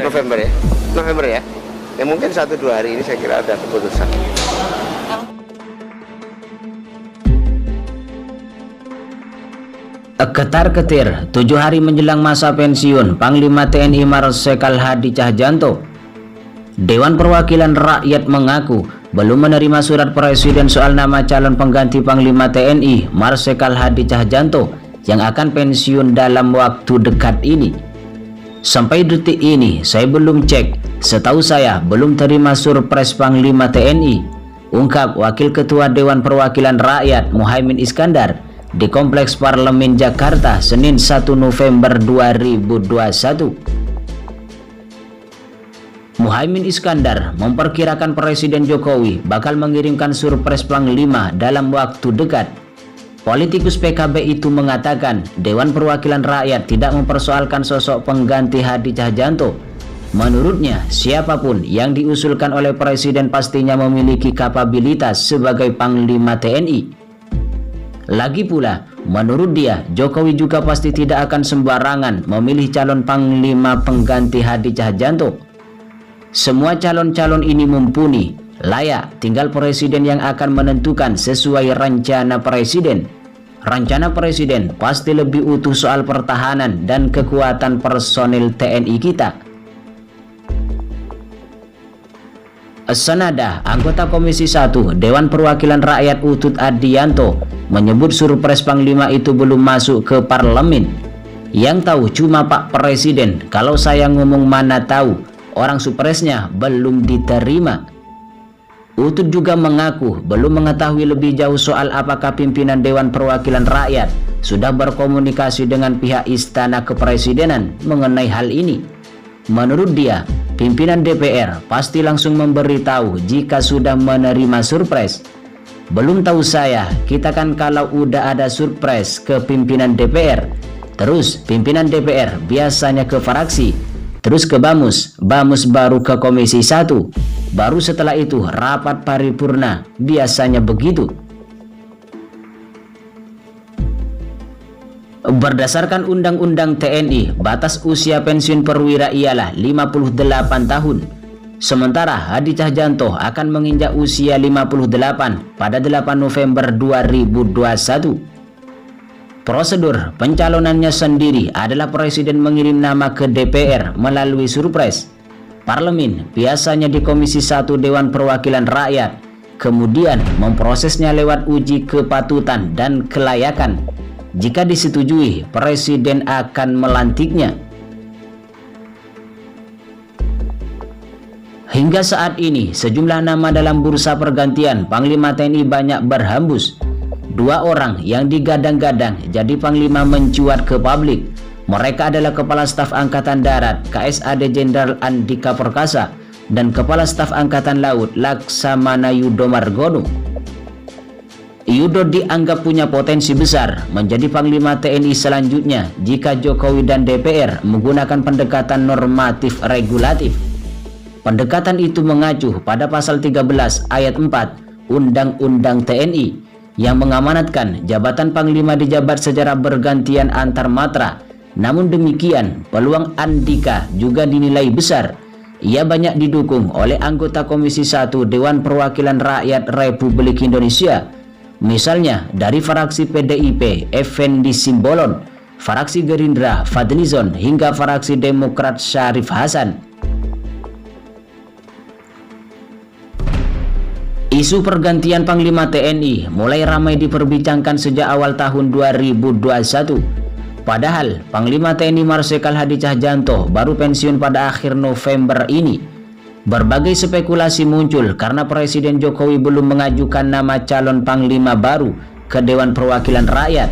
November ya? November ya? Ya mungkin 1-2 hari ini saya kira ada keputusan. Ketar-ketir 7 hari menjelang masa pensiun Panglima TNI Marsikal Hadi Tjahjanto, Dewan Perwakilan Rakyat mengaku belum menerima surat Presiden soal nama calon pengganti Panglima TNI Marsikal Hadi Tjahjanto yang akan pensiun dalam waktu dekat ini. Sampai detik ini saya belum cek, setahu saya belum terima surpres Panglima TNI, ungkap Wakil Ketua Dewan Perwakilan Rakyat Muhaimin Iskandar di Kompleks Parlemen Jakarta Senin 1 November 2021. Muhaimin Iskandar memperkirakan Presiden Jokowi bakal mengirimkan surpres Panglima dalam waktu dekat. Politikus PKB itu mengatakan Dewan Perwakilan Rakyat tidak mempersoalkan sosok pengganti Hadi Tjahjanto. Menurutnya, siapapun yang diusulkan oleh Presiden pastinya memiliki kapabilitas sebagai Panglima TNI. Lagi pula, menurut dia, Jokowi juga pasti tidak akan sembarangan memilih calon Panglima pengganti Hadi Tjahjanto. Semua calon-calon ini mumpuni, layak, tinggal Presiden yang akan menentukan sesuai rencana Presiden. Rencana Presiden pasti lebih utuh soal pertahanan dan kekuatan personil TNI kita. Senada, anggota Komisi 1 Dewan Perwakilan Rakyat Utut Adianto menyebut surpres Panglima itu belum masuk ke parlemen. Yang tahu cuma Pak Presiden, kalau saya ngomong mana tahu, orang surpresnya belum diterima. Utut juga mengaku belum mengetahui lebih jauh soal apakah pimpinan Dewan Perwakilan Rakyat sudah berkomunikasi dengan pihak Istana Kepresidenan mengenai hal ini. Menurut dia, pimpinan DPR pasti langsung memberitahu jika sudah menerima surpres. Belum tahu saya, kita kan kalau udah ada surpres ke pimpinan DPR, terus pimpinan DPR biasanya ke fraksi, terus ke Bamus, Bamus baru ke Komisi 1, baru setelah itu rapat paripurna, biasanya begitu. Berdasarkan Undang-Undang TNI, batas usia pensiun perwira ialah 58 tahun. Sementara Hadi Tjahjanto akan menginjak usia 58 pada 8 November 2021. Prosedur pencalonannya sendiri adalah Presiden mengirim nama ke DPR melalui surpres. Parlemen biasanya di Komisi 1 Dewan Perwakilan Rakyat, kemudian memprosesnya lewat uji kepatutan dan kelayakan. Jika disetujui, Presiden akan melantiknya. Hingga saat ini, sejumlah nama dalam bursa pergantian Panglima TNI banyak berhembus. 2 orang yang digadang-gadang jadi Panglima mencuat ke publik. Mereka adalah Kepala Staf Angkatan Darat KSAD Jenderal Andika Perkasa dan Kepala Staf Angkatan Laut Laksamana Yudo Margono. Yudo dianggap punya potensi besar menjadi Panglima TNI selanjutnya jika Jokowi dan DPR menggunakan pendekatan normatif regulatif. Pendekatan itu mengacu pada pasal 13 ayat 4 Undang-Undang TNI yang mengamanatkan jabatan Panglima dijabat secara bergantian antar matra. Namun demikian, peluang Andika juga dinilai besar. Ia banyak didukung oleh anggota Komisi 1 Dewan Perwakilan Rakyat Republik Indonesia. Misalnya dari fraksi PDIP Effendi Simbolon, fraksi Gerindra Fadlizon, hingga fraksi Demokrat Syarif Hasan. Isu pergantian Panglima TNI mulai ramai diperbincangkan sejak awal tahun 2021. Padahal Panglima TNI Marsikal Hadi Tjahjanto baru pensiun pada akhir November ini. Berbagai spekulasi muncul karena Presiden Jokowi belum mengajukan nama calon Panglima baru ke Dewan Perwakilan Rakyat.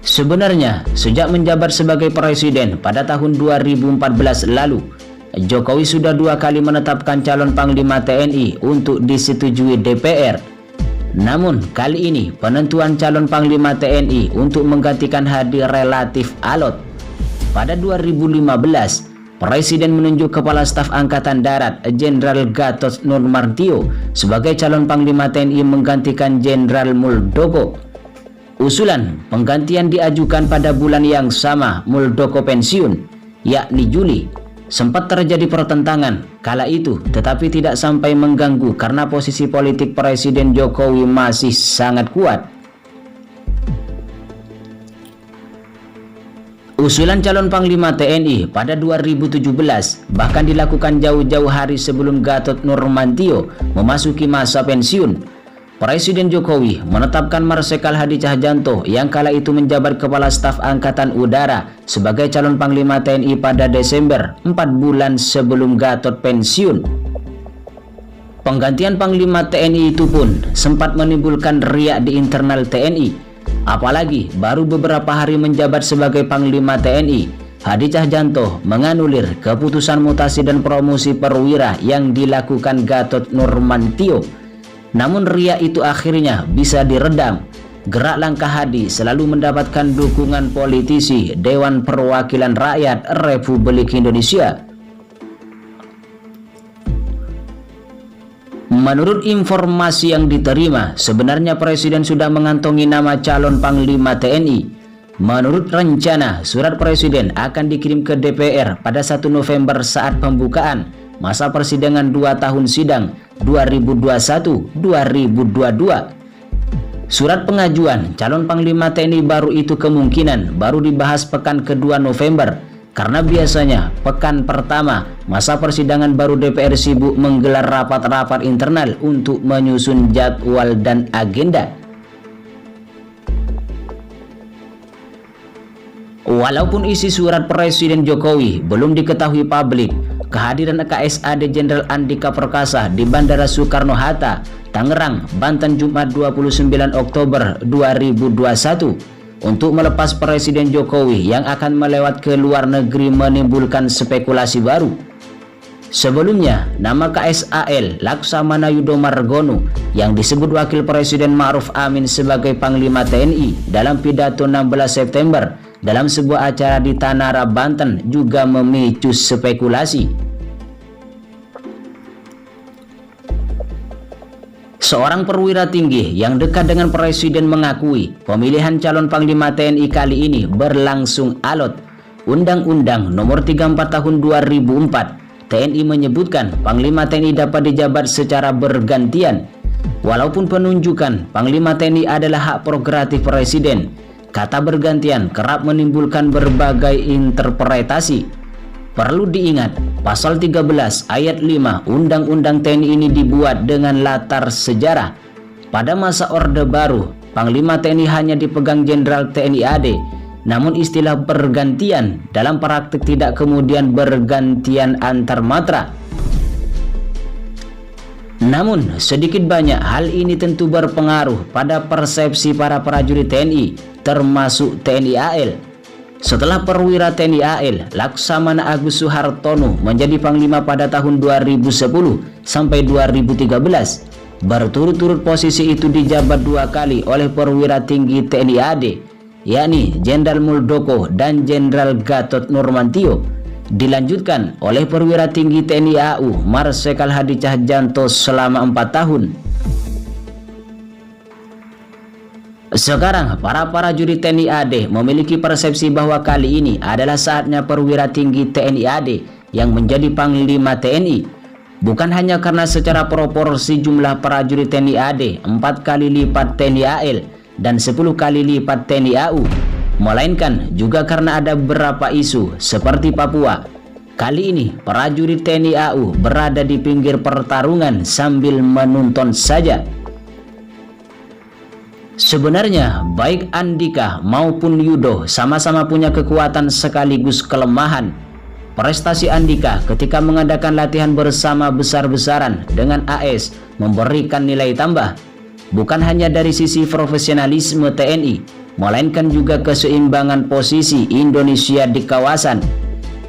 Sebenarnya, sejak menjabat sebagai Presiden pada tahun 2014 lalu, Jokowi sudah 2 kali menetapkan calon Panglima TNI untuk disetujui DPR. Namun, kali ini penentuan calon Panglima TNI untuk menggantikan Hadi relatif alot. Pada 2015, Presiden menunjuk Kepala Staf Angkatan Darat Jenderal Gatot Nurmantio sebagai calon Panglima TNI menggantikan Jenderal Muldoko. Usulan penggantian diajukan pada bulan yang sama Muldoko pensiun. yakni Juli. Sempat terjadi pertentangan kala itu, tetapi tidak sampai mengganggu karena posisi politik Presiden Jokowi masih sangat kuat. Usulan calon Panglima TNI pada 2017 bahkan dilakukan jauh-jauh hari sebelum Gatot Nurmantio memasuki masa pensiun. Presiden Jokowi menetapkan Marsikal Hadi Tjahjanto yang kala itu menjabat Kepala Staf Angkatan Udara sebagai calon Panglima TNI pada Desember, 4 bulan sebelum Gatot pensiun. Penggantian Panglima TNI itu pun sempat menimbulkan riak di internal TNI. Apalagi baru beberapa hari menjabat sebagai Panglima TNI, Hadi Tjahjanto menganulir keputusan mutasi dan promosi perwira yang dilakukan Gatot Nurmantio. Namun riak itu akhirnya bisa diredam. Gerak langkah Hadi selalu mendapatkan dukungan politisi Dewan Perwakilan Rakyat Republik Indonesia. Menurut informasi yang diterima, sebenarnya Presiden sudah mengantongi nama calon Panglima TNI. Menurut rencana, surat Presiden akan dikirim ke DPR pada 1 November saat pembukaan masa persidangan 2 tahun sidang 2021-2022. Surat pengajuan calon Panglima TNI baru itu kemungkinan baru dibahas pekan kedua November, karena biasanya pekan pertama masa persidangan baru DPR sibuk menggelar rapat-rapat internal untuk menyusun jadwal dan agenda. Walaupun isi surat Presiden Jokowi belum diketahui publik, kehadiran KSAD Jenderal Andika Perkasa di Bandara Soekarno-Hatta, Tangerang, Banten Jumat 29 Oktober 2021 untuk melepas Presiden Jokowi yang akan melewat ke luar negeri menimbulkan spekulasi baru. Sebelumnya, nama KSAL Laksamana Yudo Margono yang disebut Wakil Presiden Ma'ruf Amin sebagai Panglima TNI dalam pidato 16 September dalam sebuah acara di Tanara, Banten juga memicu spekulasi. Seorang perwira tinggi yang dekat dengan Presiden mengakui pemilihan calon Panglima TNI kali ini berlangsung alot. Undang-Undang Nomor 34 Tahun 2004 TNI menyebutkan Panglima TNI dapat dijabat secara bergantian. Walaupun penunjukan Panglima TNI adalah hak prerogatif Presiden, kata bergantian kerap menimbulkan berbagai interpretasi. Perlu diingat, pasal 13 ayat 5 Undang-Undang TNI ini dibuat dengan latar sejarah. Pada masa Orde Baru, Panglima TNI hanya dipegang Jenderal TNI AD, namun istilah bergantian dalam praktik tidak kemudian bergantian antar matra. Namun, sedikit banyak hal ini tentu berpengaruh pada persepsi para prajurit TNI, termasuk TNI AL. Setelah perwira TNI AL, Laksamana Agus Suhartono menjadi Panglima pada tahun 2010 sampai 2013. Berturut-turut posisi itu dijabat 2 kali oleh perwira tinggi TNI AD, yakni Jenderal Muldoko dan Jenderal Gatot Nurmantio. Dilanjutkan oleh perwira tinggi TNI AU Marsikal Hadi Tjahjanto selama 4 tahun. Sekarang para prajurit TNI AD memiliki persepsi bahwa kali ini adalah saatnya perwira tinggi TNI AD yang menjadi Panglima TNI. Bukan hanya karena secara proporsi jumlah prajurit TNI AD 4 kali lipat TNI AL dan 10 kali lipat TNI AU, melainkan juga karena ada beberapa isu seperti Papua. Kali ini prajurit TNI AU berada di pinggir pertarungan sambil menonton saja. Sebenarnya baik Andika maupun Yudo sama-sama punya kekuatan sekaligus kelemahan. Prestasi Andika ketika mengadakan latihan bersama besar-besaran dengan AS memberikan nilai tambah, bukan hanya dari sisi profesionalisme TNI, melainkan juga keseimbangan posisi Indonesia di kawasan.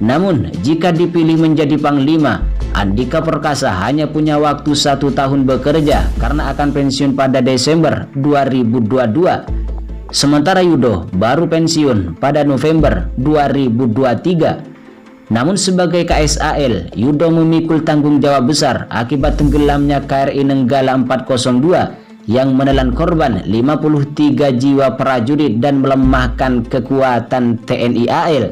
Namun jika dipilih menjadi Panglima, Andika Perkasa hanya punya waktu 1 tahun bekerja karena akan pensiun pada Desember 2022. Sementara Yudo baru pensiun pada November 2023. Namun sebagai KSAL, Yudo memikul tanggung jawab besar akibat tenggelamnya KRI Nenggala 402 yang menelan korban 53 jiwa prajurit dan melemahkan kekuatan TNI AL.